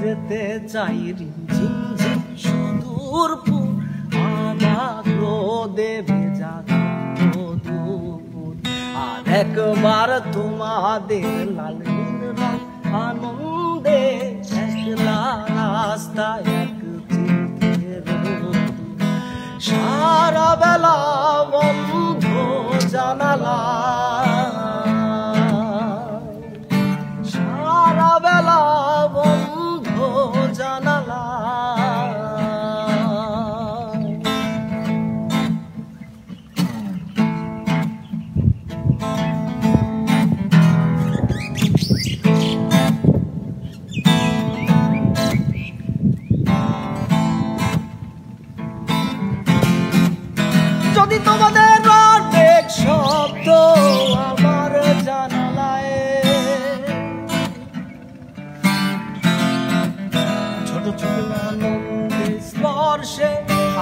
যেতে চাই রিমঝিম ঝিম সুদূর পুর আমার রোদে ভেজা দুপুর আর একবার তোমাদের লাল নীল রং আনন্দে একলা রাস্তায় এক চিরদিনের সারা বেলা বন্ধ জানালা সারা বেলা বন্ধ জানালা যদি তোমাদের অনেক শব্দ আমার জানালায় ছোট ছোট আনন্দের স্পর্শে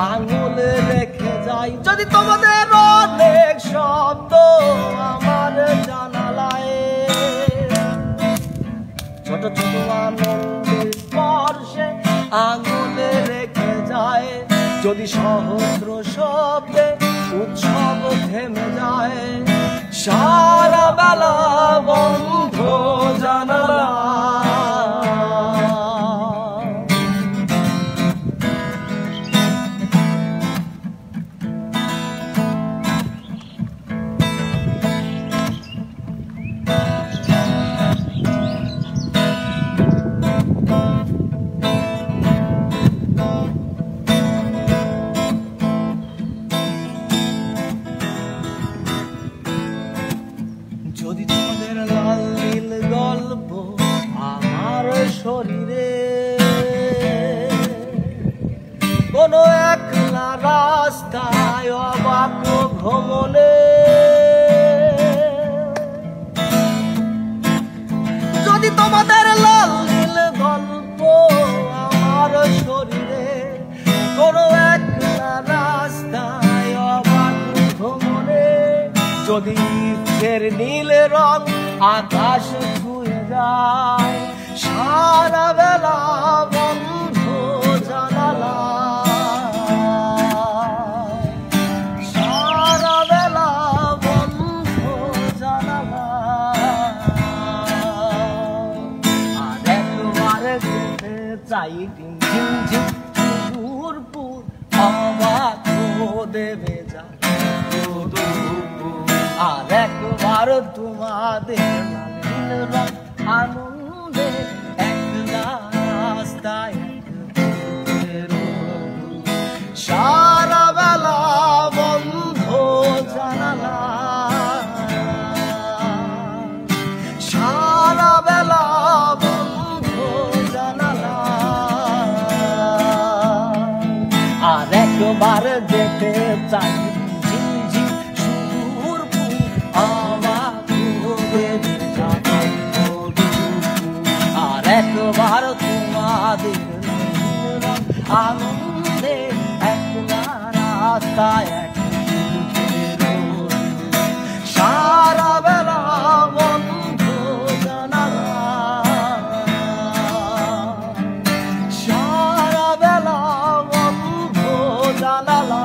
আঙুল রেখে যাই যদি তোমাদের অনেক শব্দ আমার জানালায় ছোট ছোট আনন্দের স্পর্শে আঙুল রেখে যায় যদি সহস্র শব্দে উৎসব থেমে যায় সারা বেলা বন্ধ জানালা যদি তোমাদের লাল নীল গল্প আমার শরীরে কোনো একলা রাস্তায় অবাক ভ্রমণে যদি তোমাদের লাল নীল গল্প আমার শরীরে কোনো একলা রাস্তায় অবাক ভ্রমণে যদি ইচ্ছের নীল রং আকাশ ছুঁয়ে যায় সারা বেলা বন্ধ জানালা সারা বেলা বন্ধ জানালা আর একবার যেতে চাই ঝিম ঝিম সুদূর পুর অবাক রোদে ভেজা আর একবার তোমাদের নীল রং আনন্দে একলা রাস্তায় সারা বেলা বন্ধ জানালা সারা বেলা বন্ধ জানালা আর একবার যেতে চাই আর একবার তোমাদের আনন্দে একলা রাস্তায় সারা বেলা বন্ধ জানালা সারা বেলা বন্ধ জানালা